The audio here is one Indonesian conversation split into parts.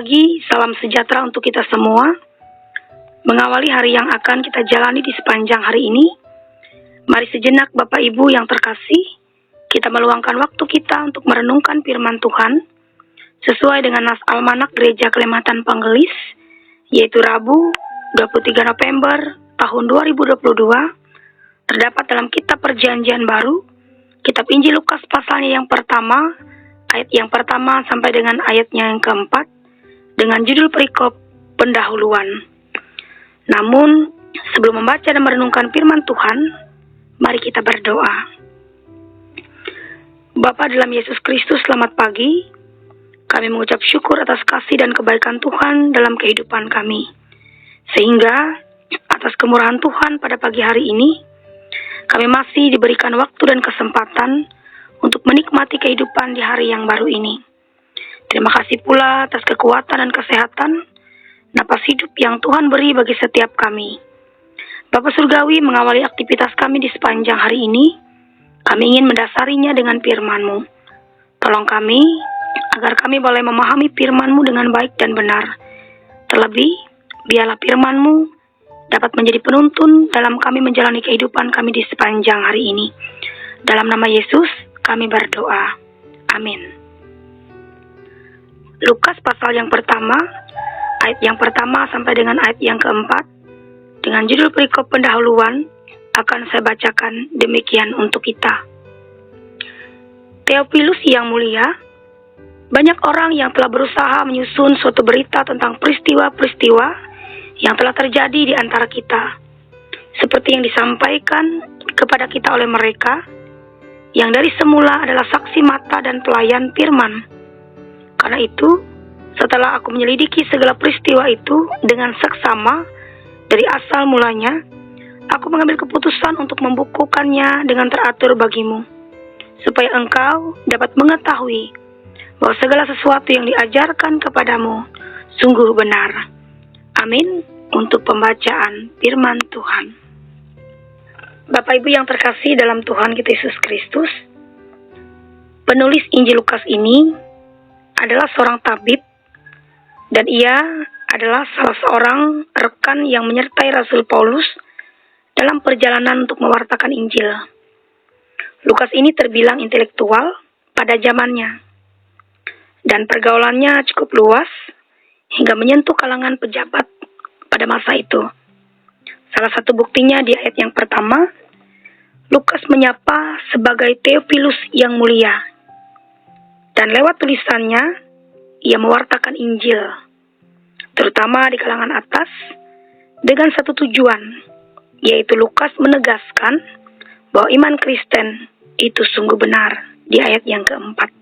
pagi, salam sejahtera untuk kita semua. Mengawali hari yang akan kita jalani di sepanjang hari ini, mari sejenak Bapak Ibu yang terkasih, kita meluangkan waktu kita untuk merenungkan firman Tuhan, sesuai dengan nas almanak Gereja Kelematan Panggelis, yaitu Rabu 23 November tahun 2022, terdapat dalam kitab Perjanjian Baru, kitab Injil Lukas pasalnya yang pertama, ayat yang pertama sampai dengan ayatnya yang keempat, dengan judul perikop pendahuluan. Namun, sebelum membaca dan merenungkan firman Tuhan, mari kita berdoa. Bapa dalam Yesus Kristus, selamat pagi. Kami mengucap syukur atas kasih dan kebaikan Tuhan dalam kehidupan kami. Sehingga, atas kemurahan Tuhan pada pagi hari ini, kami masih diberikan waktu dan kesempatan untuk menikmati kehidupan di hari yang baru ini. Terima kasih pula atas kekuatan dan kesehatan, napas hidup yang Tuhan beri bagi setiap kami. Bapa Surgawi, mengawali aktivitas kami di sepanjang hari ini, kami ingin mendasarinya dengan firman-Mu. Tolong kami, agar kami boleh memahami firman-Mu dengan baik dan benar. Terlebih, biarlah firman-Mu dapat menjadi penuntun dalam kami menjalani kehidupan kami di sepanjang hari ini. Dalam nama Yesus, kami berdoa. Amin. Lukas pasal yang pertama, ayat yang pertama sampai dengan ayat yang keempat, dengan judul perikop pendahuluan, akan saya bacakan demikian untuk kita. Theophilus yang mulia, banyak orang yang telah berusaha menyusun suatu berita tentang peristiwa-peristiwa yang telah terjadi di antara kita, seperti yang disampaikan kepada kita oleh mereka, yang dari semula adalah saksi mata dan pelayan firman. Karena itu, setelah aku menyelidiki segala peristiwa itu dengan seksama dari asal mulanya, aku mengambil keputusan untuk membukukannya dengan teratur bagimu, supaya engkau dapat mengetahui bahwa segala sesuatu yang diajarkan kepadamu sungguh benar. Amin. Untuk pembacaan firman Tuhan. Bapak Ibu yang terkasih dalam Tuhan kita Yesus Kristus, penulis Injil Lukas ini adalah seorang tabib, dan ia adalah salah seorang rekan yang menyertai Rasul Paulus dalam perjalanan untuk mewartakan Injil. Lukas ini terbilang intelektual pada zamannya, dan pergaulannya cukup luas hingga menyentuh kalangan pejabat pada masa itu. Salah satu buktinya di ayat yang pertama, Lukas menyapa sebagai Theophilus yang mulia. Dan lewat tulisannya, ia mewartakan Injil, terutama di kalangan atas, dengan satu tujuan, yaitu Lukas menegaskan bahwa iman Kristen itu sungguh benar di ayat yang keempat.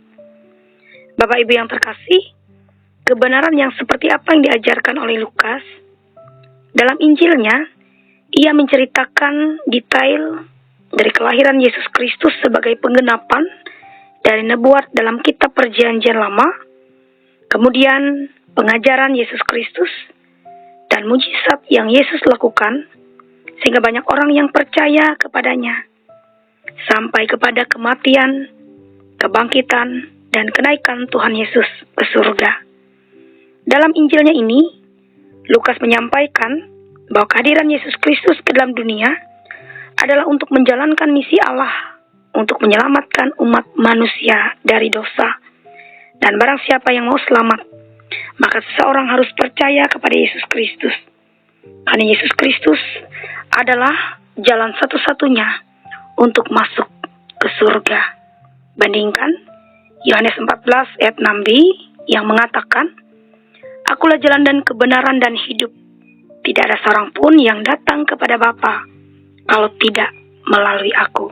Bapak Ibu yang terkasih, kebenaran yang seperti apa yang diajarkan oleh Lukas, dalam Injilnya, ia menceritakan detail dari kelahiran Yesus Kristus sebagai penggenapan dari nubuat dalam kitab Perjanjian Lama, kemudian pengajaran Yesus Kristus, dan mujizat yang Yesus lakukan, sehingga banyak orang yang percaya kepadanya, sampai kepada kematian, kebangkitan, dan kenaikan Tuhan Yesus ke surga. Dalam Injilnya ini, Lukas menyampaikan bahwa kehadiran Yesus Kristus ke dalam dunia adalah untuk menjalankan misi Allah, untuk menyelamatkan umat manusia dari dosa. Dan barang siapa yang mau selamat, maka seseorang harus percaya kepada Yesus Kristus. Karena Yesus Kristus adalah jalan satu-satunya untuk masuk ke surga. Bandingkan Yohanes 14 ayat 6b yang mengatakan, Akulah jalan dan kebenaran dan hidup. Tidak ada seorang pun yang datang kepada Bapa kalau tidak melalui aku.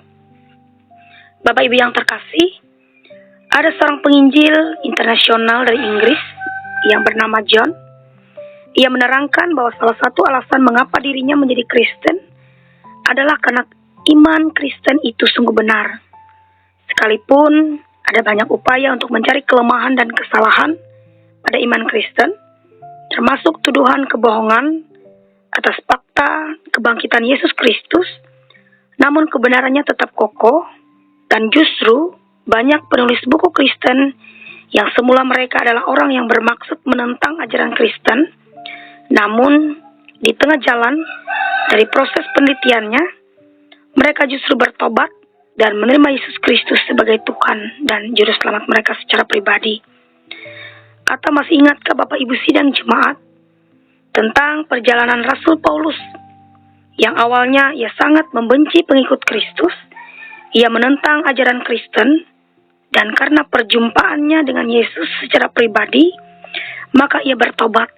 Bapak Ibu yang terkasih, ada seorang penginjil internasional dari Inggris yang bernama John. Ia menerangkan bahwa salah satu alasan mengapa dirinya menjadi Kristen adalah karena iman Kristen itu sungguh benar. Sekalipun ada banyak upaya untuk mencari kelemahan dan kesalahan pada iman Kristen, termasuk tuduhan kebohongan atas fakta kebangkitan Yesus Kristus, namun kebenarannya tetap kokoh. Dan justru banyak penulis buku Kristen yang semula mereka adalah orang yang bermaksud menentang ajaran Kristen, namun di tengah jalan dari proses penelitiannya, mereka justru bertobat dan menerima Yesus Kristus sebagai Tuhan dan Juru Selamat mereka secara pribadi. Atau masih ingatkah Bapak Ibu sidang jemaat tentang perjalanan Rasul Paulus yang awalnya ia sangat membenci pengikut Kristus, ia menentang ajaran Kristen, dan karena perjumpaannya dengan Yesus secara pribadi, maka ia bertobat.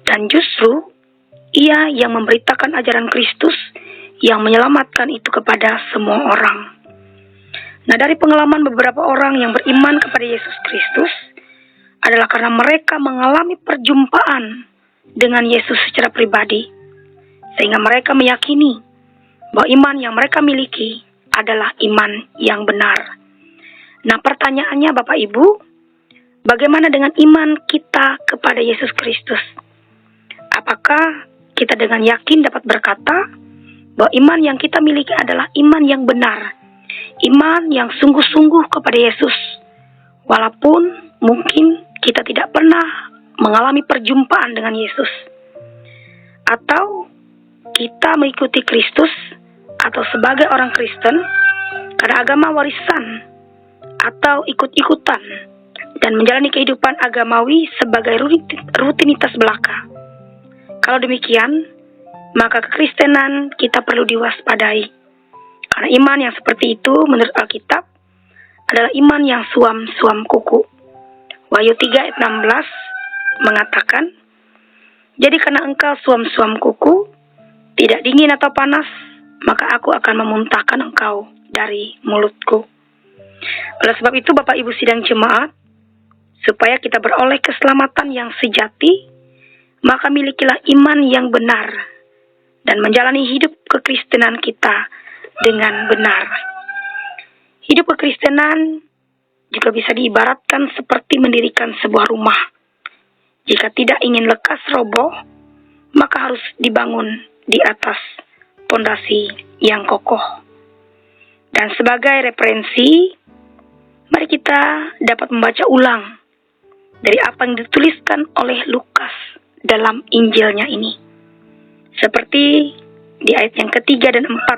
Dan justru ia yang memberitakan ajaran Kristus yang menyelamatkan itu kepada semua orang. Nah, dari pengalaman beberapa orang yang beriman kepada Yesus Kristus adalah karena mereka mengalami perjumpaan dengan Yesus secara pribadi, sehingga mereka meyakini bahwa iman yang mereka miliki adalah iman yang benar. Nah, pertanyaannya Bapak Ibu, bagaimana dengan iman kita kepada Yesus Kristus? Apakah kita dengan yakin dapat berkata bahwa iman yang kita miliki adalah iman yang benar, iman yang sungguh-sungguh kepada Yesus, walaupun mungkin kita tidak pernah mengalami perjumpaan dengan Yesus? Atau kita mengikuti Kristus atau sebagai orang Kristen karena agama warisan, atau ikut-ikutan dan menjalani kehidupan agamawi sebagai rutinitas belaka? Kalau demikian, maka kekristenan kita perlu diwaspadai, karena iman yang seperti itu menurut Alkitab adalah iman yang suam-suam kuku. Wahyu 3 ayat 16 mengatakan, "Jadi karena engkau suam-suam kuku, tidak dingin atau panas, maka aku akan memuntahkan engkau dari mulutku." Oleh sebab itu Bapak Ibu sidang jemaat, supaya kita beroleh keselamatan yang sejati, maka milikilah iman yang benar dan menjalani hidup kekristenan kita dengan benar. Hidup kekristenan juga bisa diibaratkan seperti mendirikan sebuah rumah. Jika tidak ingin lekas roboh, maka harus dibangun di atas pondasi yang kokoh. Dan sebagai referensi, mari kita dapat membaca ulang dari apa yang dituliskan oleh Lukas dalam Injilnya ini. Seperti di ayat yang ketiga dan 4,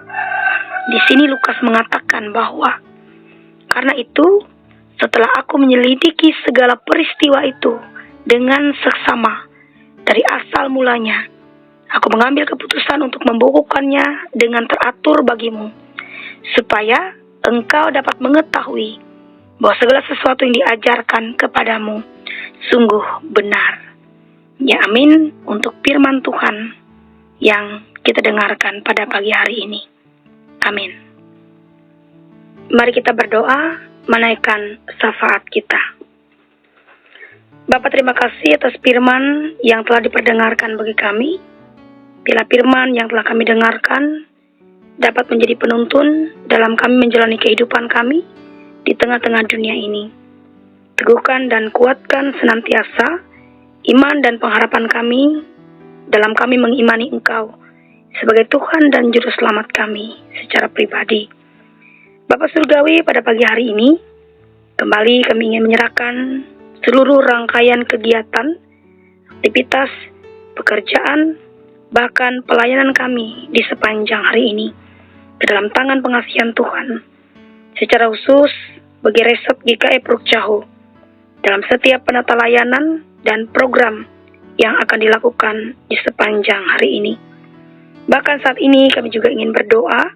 di sini Lukas mengatakan bahwa, "Karena itu, setelah aku menyelidiki segala peristiwa itu dengan seksama dari asal mulanya, aku mengambil keputusan untuk membukukannya dengan teratur bagimu, supaya engkau dapat mengetahui bahwa segala sesuatu yang diajarkan kepadamu sungguh benar." Ya, amin untuk firman Tuhan yang kita dengarkan pada pagi hari ini. Amin. Mari kita berdoa menaikkan syafaat kita. Bapa, terima kasih atas firman yang telah diperdengarkan bagi kami. Bila firman yang telah kami dengarkan dapat menjadi penuntun dalam kami menjalani kehidupan kami di tengah-tengah dunia ini. Teguhkan dan kuatkan senantiasa iman dan pengharapan kami dalam kami mengimani Engkau sebagai Tuhan dan Juru Selamat kami secara pribadi. Bapa Surgawi, pada pagi hari ini kembali kami ingin menyerahkan seluruh rangkaian kegiatan, aktivitas, pekerjaan, bahkan pelayanan kami di sepanjang hari ini ke dalam tangan pengasihan Tuhan. Secara khusus bagi Resort GKI Pruk Cahu dalam setiap penata layanan dan program yang akan dilakukan di sepanjang hari ini. Bahkan saat ini kami juga ingin berdoa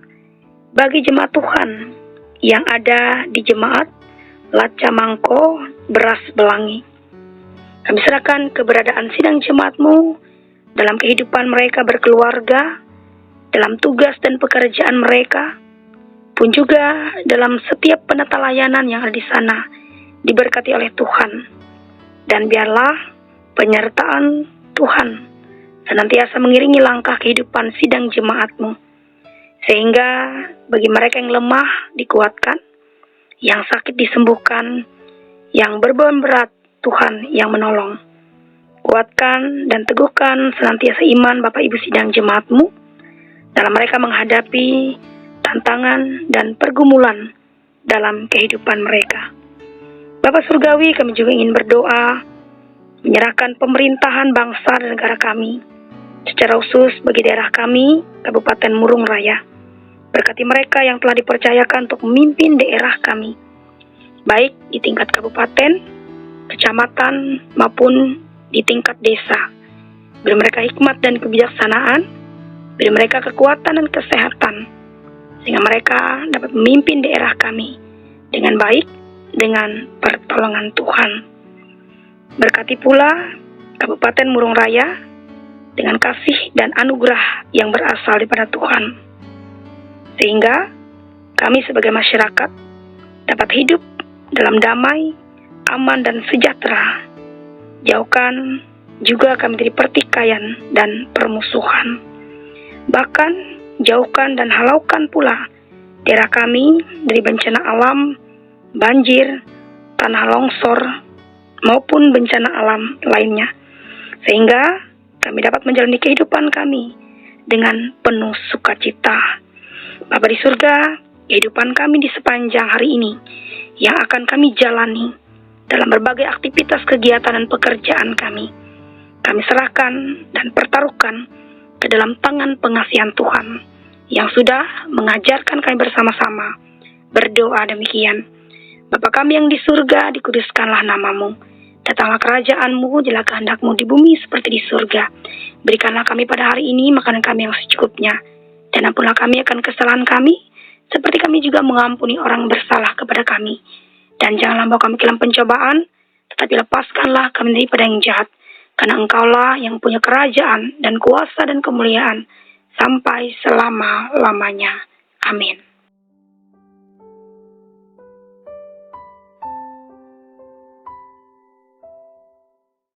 bagi jemaat Tuhan yang ada di jemaat Laca Mangko, Beras Belangi. Kami serahkan keberadaan sidang jemaat-Mu dalam kehidupan mereka berkeluarga, dalam tugas dan pekerjaan mereka, pun juga dalam setiap penata layanan yang ada di sana, diberkati oleh Tuhan. Dan biarlah penyertaan Tuhan senantiasa mengiringi langkah kehidupan sidang jemaat-Mu, sehingga bagi mereka yang lemah dikuatkan, yang sakit disembuhkan, yang berbeban berat Tuhan yang menolong. Kuatkan dan teguhkan senantiasa iman Bapak Ibu sidang jemaat-Mu dalam mereka menghadapi tantangan dan pergumulan dalam kehidupan mereka. Bapa Surgawi, kami juga ingin berdoa, menyerahkan pemerintahan bangsa dan negara kami, secara khusus bagi daerah kami, Kabupaten Murung Raya. Berkati mereka yang telah dipercayakan untuk memimpin daerah kami, baik di tingkat kabupaten, kecamatan, maupun di tingkat desa. Beri mereka hikmat dan kebijaksanaan, beri mereka kekuatan dan kesehatan, sehingga mereka dapat memimpin daerah kami dengan baik, dengan pertolongan Tuhan. Berkati pula Kabupaten Murung Raya dengan kasih dan anugerah yang berasal daripada Tuhan, sehingga kami sebagai masyarakat dapat hidup dalam damai, aman, dan sejahtera. Jauhkan juga kami dari pertikaian dan permusuhan. Bahkan jauhkan dan halaukan pula daerah kami dari bencana alam, banjir, tanah longsor, maupun bencana alam lainnya, sehingga kami dapat menjalani kehidupan kami dengan penuh sukacita. Bapa di surga, kehidupan kami di sepanjang hari ini yang akan kami jalani dalam berbagai aktivitas kegiatan dan pekerjaan kami serahkan dan pertaruhkan ke dalam tangan pengasihan Tuhan yang sudah mengajarkan kami bersama-sama berdoa demikian. Bapa kami yang di surga, dikuduskanlah namamu. Datanglah kerajaan-Mu, jadilah kehendak-Mu di bumi seperti di surga. Berikanlah kami pada hari ini makanan kami yang secukupnya, dan ampunlah kami akan kesalahan kami, seperti kami juga mengampuni orang bersalah kepada kami. Dan janganlah bawa kami ke dalam pencobaan, tetapi lepaskanlah kami daripada yang jahat. Karena Engkaulah yang punya kerajaan dan kuasa dan kemuliaan sampai selama-lamanya. Amin.